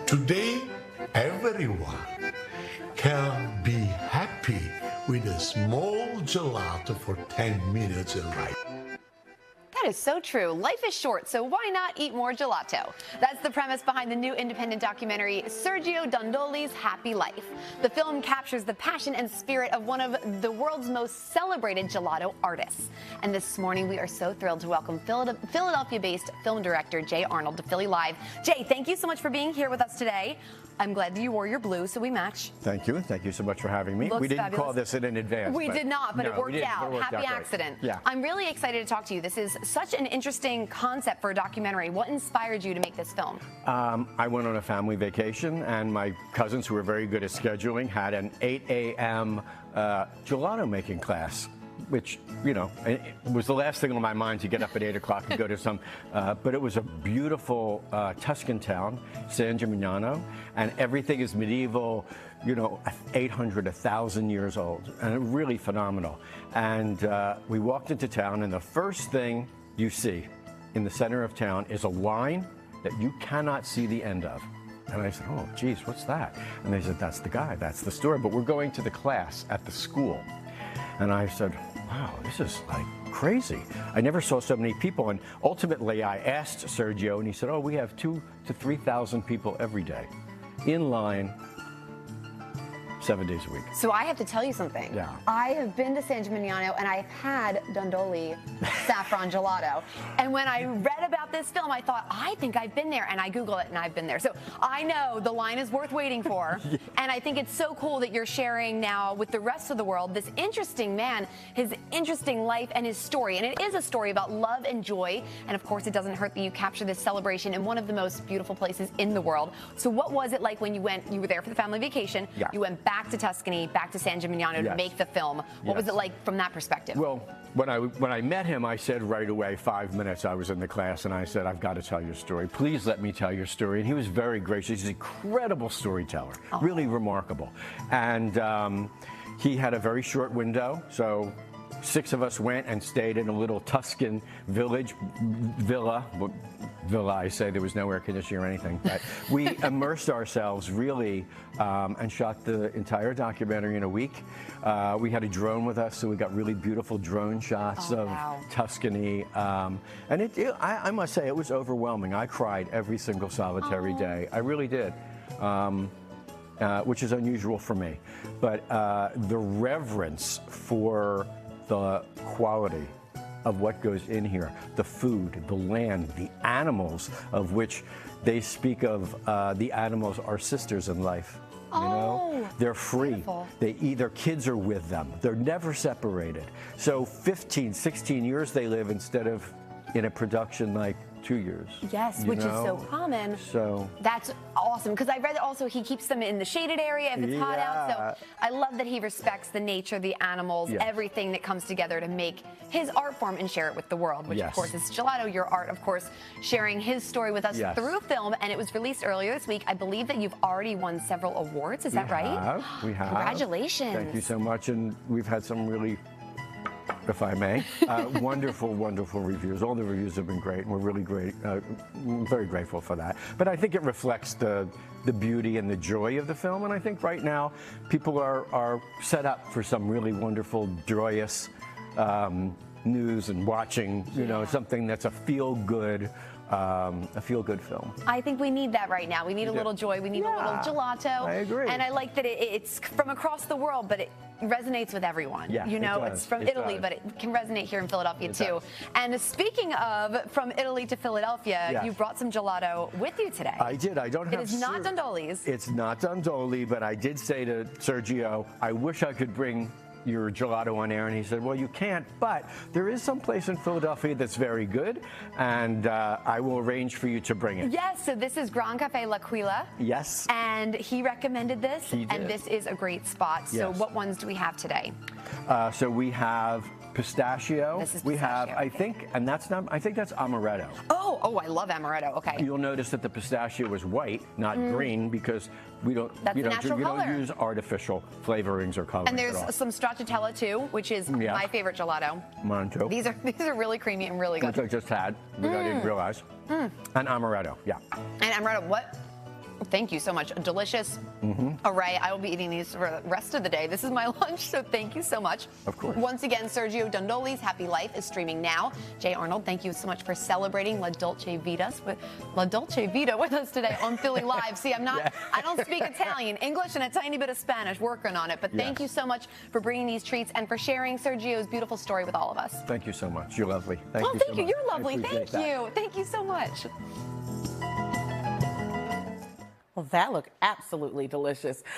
Today, everyone can be happy with a small gelato for 10 minutes in life. That is so true. Life is short, so why not eat more gelato? That's the premise behind the new independent documentary, Sergio Dondoli's Happy Life. The film captures the passion and spirit of one of the world's most celebrated gelato artists. And this morning, we are so thrilled to welcome Philadelphia-based film director Jay Arnold to Philly Live. Jay, thank you so much for being here with us today. I'm glad that you wore your blue, so we match. Thank you. Thank you so much for having me. Looks we didn't fabulous. call this in advance. We did not, but no, it worked out. Happy accident. Yeah. I'm really excited to talk to you. This is such an interesting concept for a documentary. What inspired you to make this film? I went on a family vacation, and my cousins, who were very good at scheduling, had an 8 a.m. Gelato making class, which, you know, it was the last thing on my mind to get up at 8 o'clock and go to some, but it was a beautiful Tuscan town, San Gimignano, and everything is medieval, you know, 800, 1,000 years old, and really phenomenal. And we walked into town, and the first thing you see in the center of town is a line that you cannot see the end of. And I said, oh, geez, what's that? And they said, that's the guy, that's the story, but we're going to the class at the school. And I said, wow, this is like crazy. I never saw so many people. And ultimately, I asked Sergio, and he said, oh, we have 2,000 to 3,000 people every day in line, 7 days a week. So I have to tell you something. Yeah. I have been to San Gimignano, and I've had Dondoli saffron gelato. And when I read about this film, I thought, I think I've been there. And I Googled it, and I've been there. So I know the line is worth waiting for. Yeah. And I think it's so cool that you're sharing now with the rest of the world this interesting man, his interesting life and his story. And it is a story about love and joy. And of course, it doesn't hurt that you capture this celebration in one of the most beautiful places in the world. So what was it like when you went, you were there for the family vacation, yeah. You went back to Tuscany, back to San Gimignano yes. to make the film. What was it like from that perspective? Well, when I met him, I said right away, 5 minutes, I was in the class, and I said, I've got to tell your story. Please let me tell your story. And he was very gracious. He's an incredible storyteller, really remarkable. And he had a very short window, so 6 of us went and stayed in a little Tuscan villa, I say. There was no air conditioning or anything, but we immersed ourselves really and shot the entire documentary in a week. We had a drone with us, so we got really beautiful drone shots of Tuscany. And I must say, it was overwhelming. I cried every single solitary day. I really did. Which is unusual for me. But the reverence for the quality of what goes in here, the food, the land, the animals, of which they speak of the animals are sisters in life. You know, they're free. Beautiful. Their kids are with them. They're never separated. So 15, 16 years they live instead of in a production like 2 years. Yes, which is so common. So that's awesome, because I read that also he keeps them in the shaded area if it's hot out. So I love that he respects the nature, the animals, everything that comes together to make his art form and share it with the world, which of course is gelato, your art, of course, sharing his story with us through film. And it was released earlier this week. I believe that you've already won several awards. Is that right? We have. Congratulations. Thank you so much. And we've had some really, if I may, wonderful, wonderful reviews. All the reviews have been great, and we're really great, very grateful for that. But I think it reflects the beauty and the joy of the film, and I think right now people are set up for some really wonderful, joyous news and watching, you know, something that's a feel-good film. I think we need that right now. We need a little joy. We need a little gelato. I agree. And I like that it's from across the world, but it resonates with everyone. Yeah, you know, it's from Italy, but it can resonate here in Philadelphia too. And speaking of from Italy to Philadelphia, you brought some gelato with you today. I did. I don't have. It is not Dondoli's. It's not Dondoli, but I did say to Sergio, I wish I could bring your gelato on air, and he said, well, you can't, but there is some place in Philadelphia that's very good, and I will arrange for you to bring it. Yes, so this is Gran Cafe L'Aquila. Yes. And he recommended this, and this is a great spot. So what ones do we have today? So we have pistachio. This is we pistachio, have, I think, and that's not, I think that's amaretto. Oh, I love amaretto. Okay. You'll notice that the pistachio is white, not green, because we don't use artificial flavorings or colorings. And there's some stracciatella too, which is my favorite gelato. Mine too. These are really creamy and really good. Which I just had, which I didn't realize. And amaretto, And amaretto, what? Thank you so much. A delicious array. I will be eating these for the rest of the day. This is my lunch, so thank you so much. Of course. Once again, Sergio Dondoli's Happy Life is streaming now. Jay Arnold, thank you so much for celebrating La Dolce Vita with us today on Philly Live. See, I don't speak Italian, English, and a tiny bit of Spanish, working on it. But thank you so much for bringing these treats and for sharing Sergio's beautiful story with all of us. Thank you so much. You're lovely. Thank you Thank so you. much. You're lovely. I appreciate Thank that. you. Thank you so much. Well, that looked absolutely delicious.